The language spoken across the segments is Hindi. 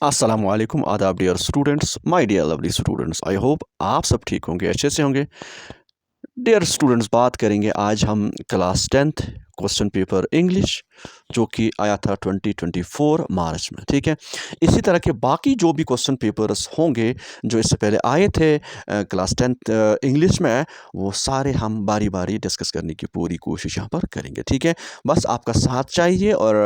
अस्सलाम वालेकुम आदाब dear students my dear lovely students. I hope आप सब ठीक होंगे, अच्छे से होंगे। डियर स्टूडेंट्स, बात करेंगे आज हम class 10th question paper English जो कि आया था 2024 मार्च में। ठीक है, इसी तरह के बाकी जो भी क्वेश्चन पेपर्स होंगे जो इससे पहले आए थे क्लास 10th इंग्लिश में, वो सारे हम बारी बारी डिस्कस करने की पूरी कोशिश यहाँ पर करेंगे। ठीक है, बस आपका साथ चाहिए और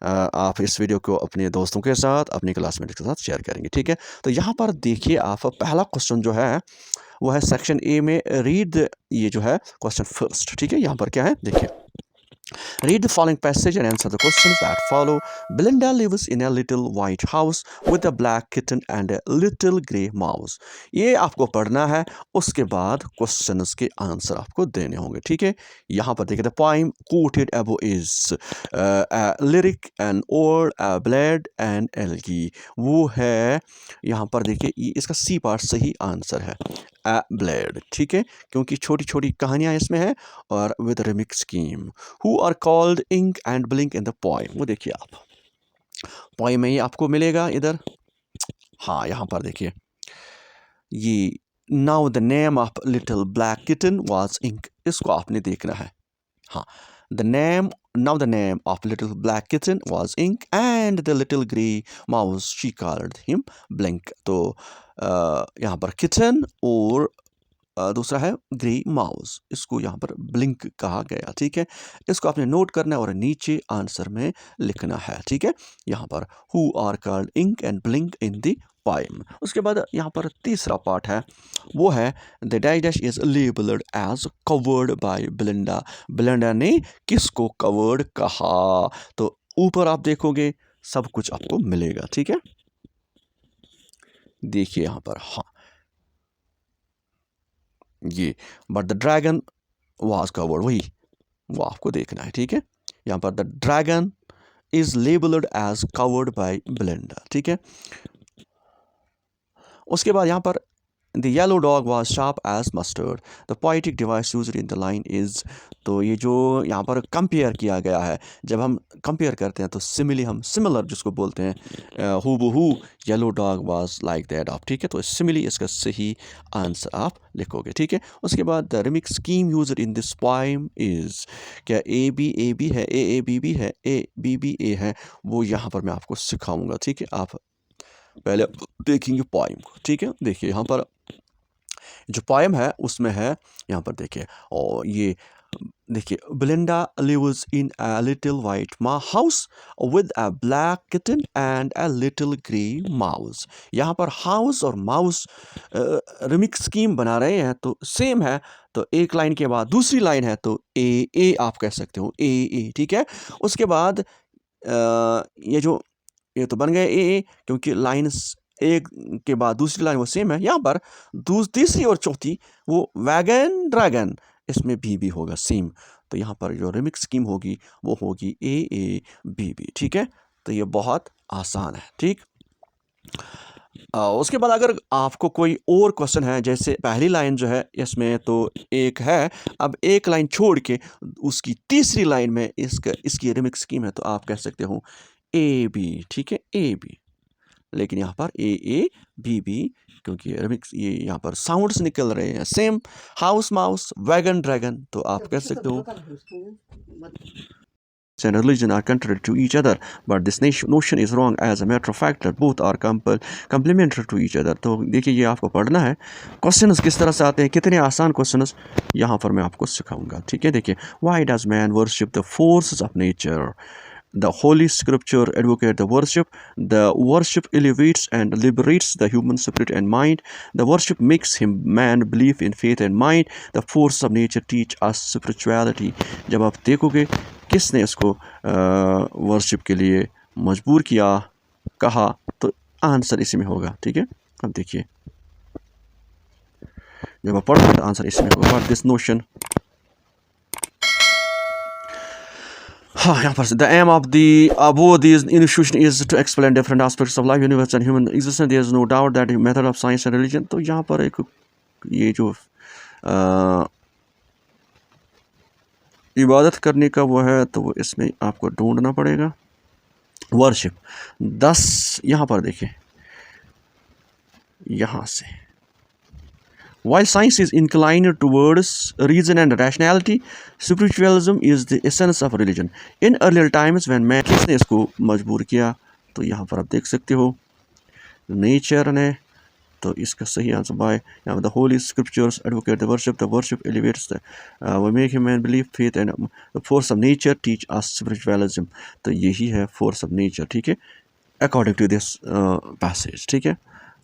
आप इस वीडियो को अपने दोस्तों के साथ, अपने क्लासमेट के साथ शेयर करेंगे। ठीक है, तो यहाँ पर देखिए, आप पहला क्वेश्चन जो है वो है सेक्शन ए में रीड, ये जो है क्वेश्चन फर्स्ट। ठीक है, यहाँ पर क्या है देखिए, read the following passage and answer the questions that follow. Belinda lives in a little white house with a black kitten and a little grey mouse. ये आपको पढ़ना है, उसके बाद क्वेश्चंस के आंसर आपको देने होंगे। ठीक है, यहाँ पर देखिए, the poem quoted above is a lyric, an ode, a ballad and elegy. वो है, यहाँ पर देखिए, इसका सी पार्ट सही आंसर है a ballad। ठीक है, क्योंकि छोटी छोटी कहानियाँ इसमें हैं और with remix scheme. Who are called ink and blink in the poem? वो देखिए, आप पोइम में ही आपको मिलेगा इधर। हाँ, यहाँ पर देखिए, ये now the name of little black kitten was Ink, इसको आपने देखना है। हाँ, the name, now the name of little black kitten was Ink and the little grey mouse she called him Blink. तो यहाँ पर किटन और दूसरा है ग्रे माउस, इसको यहाँ पर ब्लिंक कहा गया। ठीक है, इसको आपने नोट करना है और नीचे आंसर में लिखना है। ठीक है, यहाँ पर who are called Ink and Blink in the poem. उसके बाद यहाँ पर तीसरा पार्ट है, वो है the dash is labelled as coward by Belinda. Belinda ने किसको कवर्ड कहा? तो ऊपर आप देखोगे सब कुछ आपको मिलेगा। ठीक है, देखिए यहाँ पर, हाँ, ये but the dragon was coward, वही वो आपको देखना है। ठीक है, यहाँ पर the dragon is labelled as coward by Belinda. ठीक है, उसके बाद यहाँ पर the yellow dog was sharp as mustard, the poetic device used in the line is. तो ये जो यहाँ पर कंपेयर किया गया है, जब हम कंपेयर करते हैं तो सिमिली, हम सिमिलर जिसको बोलते हैं, हु बहू yellow dog was like that of. ठीक है, तो सिमिली इसका सही आंसर आप लिखोगे। ठीक है, उसके बाद the remix scheme used in this poem is, क्या ए बी है, ए बी बी है, ए बी बी ए है, वो यहाँ पर मैं आपको सिखाऊंगा। ठीक है, आप पहले देखेंगे पोएम को। ठीक है, देखिए यहाँ पर जो पोएम है उसमें है, यहाँ पर देखिए, और ये देखिए, Belinda lives in a little white house with a black kitten and a little grey mouse. यहाँ पर हाउस और माउस रिमिक्स स्कीम बना रहे हैं तो सेम है, तो एक लाइन के बाद दूसरी लाइन है तो ए आप कह सकते हो, ए। ठीक है, उसके बाद ये जो, ये तो बन गए ए, क्योंकि लाइन्स एक के बाद दूसरी लाइन वो सेम है। यहाँ पर तीसरी और चौथी वो वैगन ड्रैगन, इसमें भी होगा सेम। तो यहाँ पर जो रिमिक्स स्कीम होगी वो होगी ए बी। ठीक है, तो ये बहुत आसान है। ठीक, उसके बाद अगर आपको कोई और क्वेश्चन है, जैसे पहली लाइन जो है इसमें तो एक है, अब एक लाइन छोड़ के उसकी तीसरी लाइन में इसकी रिमिक्स स्कीम है, तो आप कह सकते हो ए बी। ठीक है, ए बी, लेकिन यहाँ पर ए बी, क्योंकि रिमिक्स ये यहाँ पर साउंड्स निकल रहे हैं same, house mouse wagon dragon, तो आप कह सकते हो and religion are contrary to each other, but this notion is wrong as a matter of fact that both are complementary to each other। तो देखिए, ये आपको पढ़ना है, क्वेश्चंस किस तरह से आते हैं, कितने आसान क्वेश्चंस यहाँ पर मैं आपको सिखाऊंगा। ठीक है, देखिए, why does man worship the forces of nature? The Holy Scripture advocate the worship. The worship elevates and liberates the human spirit and mind. The worship makes man believe in faith and mind. The forces of nature teach us spirituality. जब आप देखोगे किसने इसको वर्शिप के लिए मजबूर किया, कहा, तो आंसर इसी में होगा। ठीक है, अब देखिए, जब आप पढ़ोगे तो आंसर इसमें होगा। बट दिस नोशन, हाँ, यहाँ पर the aim of the above this institution is to explain different aspects of life, universe and human existence. There is no doubt that method of science and religion. तो यहाँ पर एक ये जो इबादत करने का वो है, तो वो इसमें आपको ढूंढना पड़ेगा। वर्शिप 10 यहाँ पर देखिए, यहाँ से while science is inclined towards reason and rationality, spiritualism is the essence of religion. In earlier times when man किसने इसको मजबूर किया, तो यहाँ पर आप देख सकते हो नेचर ने। तो इसका सही आंसर बाय यहाँ पर the holy scriptures advocate the worship elevates the वो make human believe faith and the force of nature teach us spiritualism. तो यही है फोर्स ऑफ नेचर, ठीक है, अकॉर्डिंग टू दिस पैसेज, ठीक है।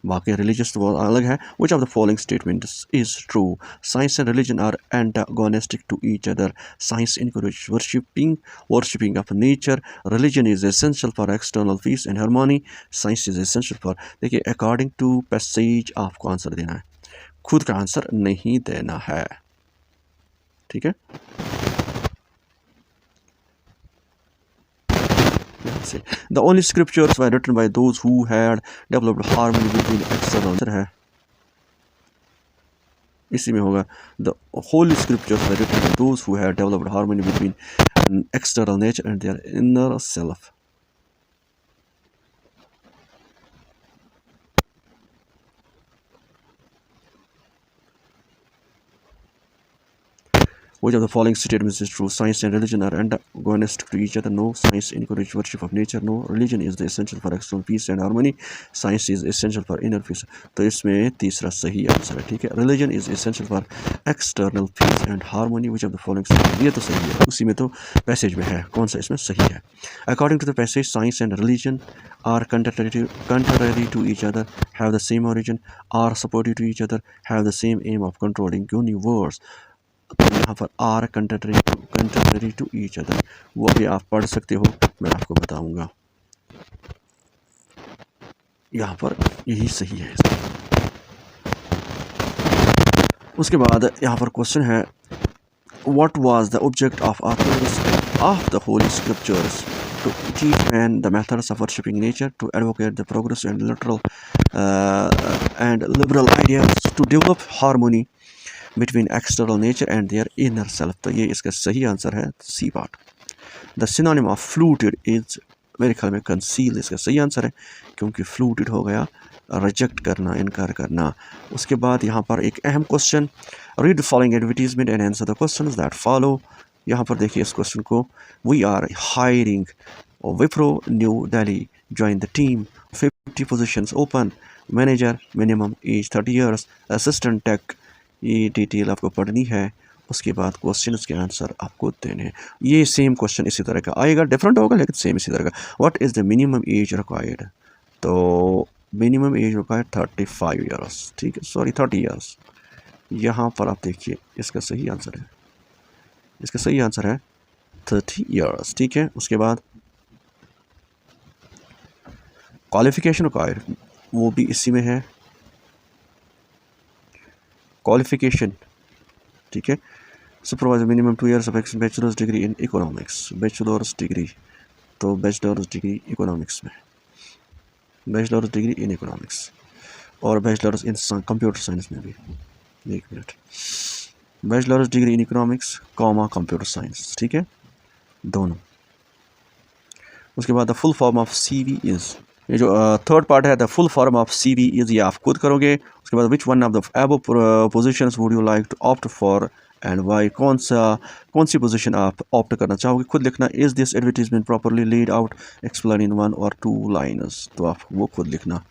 बाकी रिलीजियस तो बहुत अलग है। Which of the following statements is true? Science and religion are antagonistic to each other. Science encourage worshipping of nature. Religion is essential for external peace and harmony. Science is essential for, देखिए अकॉर्डिंग टू पैसेज आपको आंसर देना है, खुद का आंसर नहीं देना है, ठीक है। The only scriptures were written by those who had developed harmony between external है, इसी में होगा the holy scriptures were written by those who had developed harmony between external nature and their inner self. Which of the following statements is true? Science and religion are antagonistic to each other. No. Science encourages worship of nature. No. Religion is the essential for external peace and harmony. Science is essential for inner peace. तो इसमें तीसरा सही आंसर है, ठीक है। Religion is essential for external peace and harmony. Which of the following statements? ये तो सही है, उसी में तो पैसेज में है, कौन सा इसमें सही है? According to the passage, science and religion are contrary to each other, have the same origin, are supportive to each other, have the same aim of controlling universe. तो यहाँ पर are contrary to each other, वो भी आप पढ़ सकते हो, मैं आपको बताऊंगा। यहाँ पर यही सही है। उसके बाद यहाँ पर क्वेश्चन है what was the object of authors of the holy scriptures? To teach man the methods of worshipping nature, to advocate the progress and literal and liberal ideas, to develop harmony between external nature and their inner self। तो ये इसका सही आंसर है C part. The synonym of fluted is, मेरे ख्याल में कंसील इसका सही आंसर है, क्योंकि फ्लूटेड हो गया रिजेक्ट करना, इनकार करना। उसके बाद यहाँ पर एक अहम question, read the following advertisement and answer the questions that follow. यहाँ पर देखिए इस क्वेश्चन को, we are hiring Wipro New Delhi, join the team, 50 positions open, manager minimum age 30 years, assistant tech, ये डिटेल आपको पढ़नी है। उसके बाद क्वेश्चन के आंसर आपको देने हैं। ये सेम क्वेश्चन इसी तरह का आएगा, डिफरेंट होगा लेकिन सेम इसी तरह का। What is the minimum age required? तो मिनिमम एज रिक्वायर्ड 35 ईयर्स, ठीक है, सॉरी 30 ईयर्स। यहाँ पर आप देखिए इसका सही आंसर है, इसका सही आंसर है 30 ईयर्स, ठीक है। उसके बाद क्वालिफिकेशन रिक्वायर्ड, वो भी इसी में है, क्वालिफिकेशन, ठीक है। Supervisor minimum 2 years of bachelors degree in economics, bachelors degree, तो बैचलर्स डिग्री इकोनॉमिक्स में, बैचलर्स डिग्री इन इकोनॉमिक्स, और बैचलर्स इन कंप्यूटर साइंस में भी, एक minute, bachelors degree in economics comma computer science, ठीक है, दोनों। उसके बाद the full form of CV is, ये जो थर्ड पार्ट है, the full form of CV is, ये आप खुद करोगे। उसके बाद which one of the above positions would you like to opt for and why, कौन सी पोजीशन आप ऑप्ट करना चाहोगे, खुद लिखना। Is this advertisement properly laid out, explain in 1 or 2 lines, तो आप वो खुद लिखना।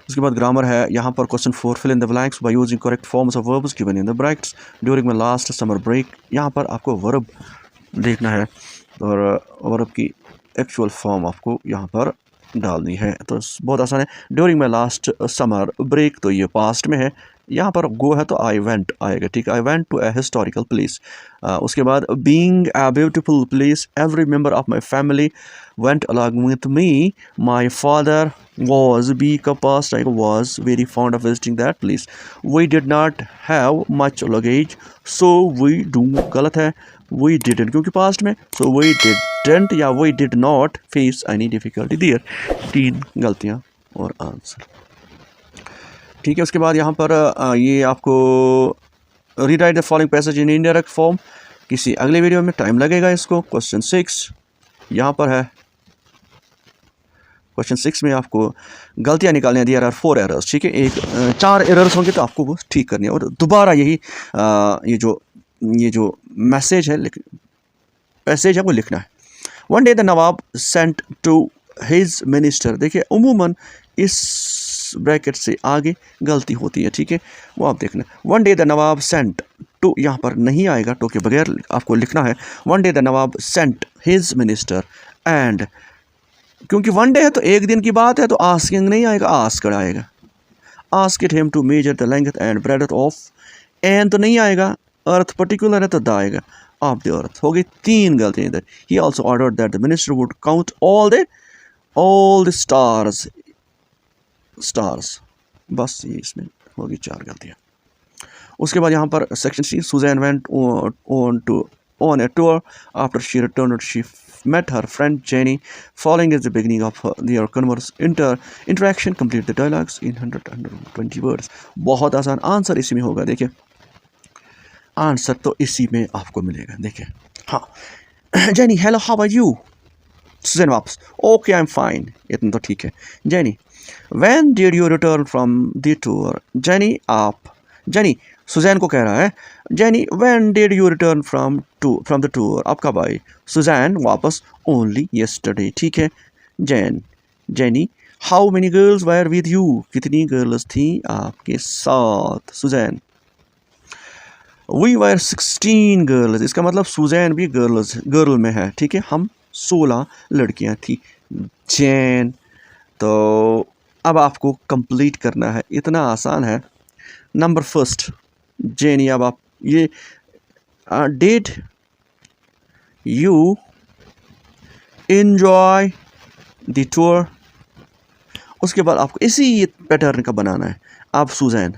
उसके बाद ग्रामर है, यहाँ पर question 4, fill in the blanks by using correct forms of verbs given in the brackets during my last summer break. यहाँ पर आपको वर्ब देखना है और वर्ब की एक्चुअल फॉर्म आपको यहाँ पर डालनी है, तो बहुत आसान है। During my last summer break, तो ये पास्ट में है, यहाँ पर गो है तो आई वेंट आएगा, ठीक है, I went to a historical place. उसके बाद being a beautiful place, every member of my family went along with me, my father was, be का पास्ट आएगा, was very fond of visiting that place, we did not have much luggage so we do, गलत है, we didn't क्योंकि पास्ट में, so we didn't या we did not face any difficulty there, 3 गलतियाँ और आंसर, ठीक है। उसके बाद यहाँ पर ये आपको rewrite the following passage in indirect form, किसी अगले वीडियो में टाइम लगेगा इसको। क्वेश्चन 6 यहाँ पर है, क्वेश्चन 6 में आपको गलतियाँ निकालनी है। देयर आर 4 एरर्स, ठीक है। 4 एरर्स होंगे तो आपको वो ठीक करनी है और दोबारा यही ये जो पैसेज है वो लिखना है। One day the Nawab sent to his minister, देखिए उमूमन इस ब्रैकेट से आगे गलती होती है, ठीक है, वो आप देखना। One day the Nawab sent to, यहाँ पर नहीं आएगा, टू के बगैर आपको लिखना है one day the Nawab sent his minister and, क्योंकि वन डे है तो एक दिन की बात है तो आस्किंग नहीं आएगा, आस्क्ड आएगा। Asked him to measure the length and breadth of, and तो नहीं आएगा, अर्थ पर्टिकुलर है तो द आएगा, ऑफ द अर्थ। हो गई 3 गलतियाँ इधर। He also ordered that the minister would count all the stars, बस ये इसमें होगी 4 गलतियाँ। उसके बाद यहाँ पर section C, Susan went on a tour. After she returned, she met her friend Jenny. Following is the beginning of their interaction. Complete the dialogues in 120 words. बहुत आसान आंसर इसी में होगा। देखिए आंसर तो इसी में आपको मिलेगा। देखिए हाँ, Jenny hello how are you, Susan वापस ओके आई एम फाइन, इतना तो ठीक है। Jenny when did you return from the tour, Jenny Susan को कह रहा है, Jenny when did you return from the tour, आप कब आए, सुजैन वापस ओनली येस्टरडे, ठीक है। Jenny how many girls were with you, कितनी गर्ल्स थी आपके साथ, सुजैन वी वर 16 गर्ल्स, इसका मतलब सुजैन भी गर्ल में है, ठीक है, हम 16 लड़कियां थी। जैन, तो अब आपको कंप्लीट करना है, इतना आसान है। नंबर फर्स्ट जेनी, अब आप ये did you enjoy the tour, उसके बाद आपको इसी पैटर्न का बनाना है। आप सुजैन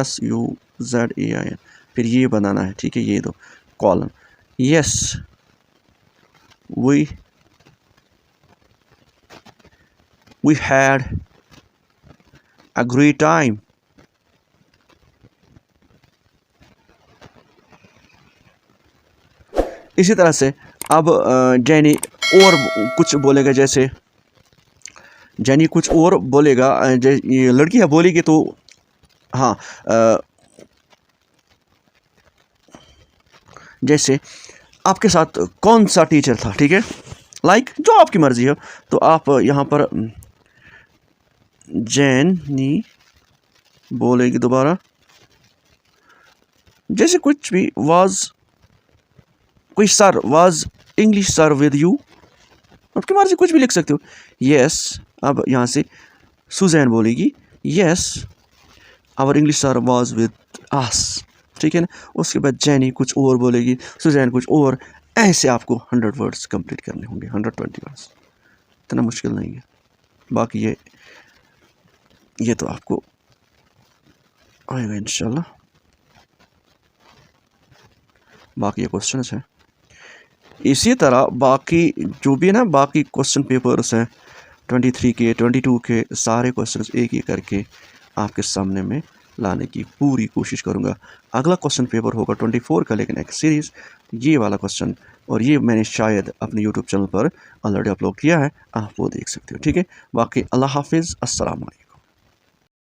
SUZAIN, फिर ये बनाना है, ठीक है, ये दो column. Yes we had a great time. इसी तरह से अब जेनी और कुछ बोलेगा, जैसे जेनी कुछ और बोलेगा, ये लड़की है बोलेगी तो हाँ, जैसे आपके साथ कौन सा टीचर था, ठीक है, लाइक जो आपकी मर्जी हो, तो आप यहाँ पर जेनी बोलेगी दोबारा, जैसे कुछ भी कोई sir was English sir with you, आपकी मर्जी कुछ भी लिख सकते हो। यस, अब यहाँ से सुजैन बोलेगी yes our English sir was with us, ठीक है ना। उसके बाद जेनी कुछ और बोलेगी, सुजैन कुछ और, ऐसे आपको 100 वर्ड्स कंप्लीट करने होंगे, 120 वर्ड्स, इतना मुश्किल नहीं है। बाकी ये तो आपको आएगा इंशाल्लाह। बाकी ये क्वेश्चंस हैं, इसी तरह बाकी जो भी है ना, बाकी क्वेश्चन पेपर्स हैं 23 के 22 के, सारे क्वेश्चंस एक एक करके आपके सामने में लाने की पूरी कोशिश करूँगा। अगला क्वेश्चन पेपर होगा 24 का, लेकिन एक सीरीज़, ये वाला क्वेश्चन, और ये मैंने शायद अपने यूट्यूब चैनल पर ऑलरेडी अपलोड किया है, आप वो देख सकते हो, ठीक है। बाकी अल्लाह हाफिज़, अस्सलाम वालेकुम।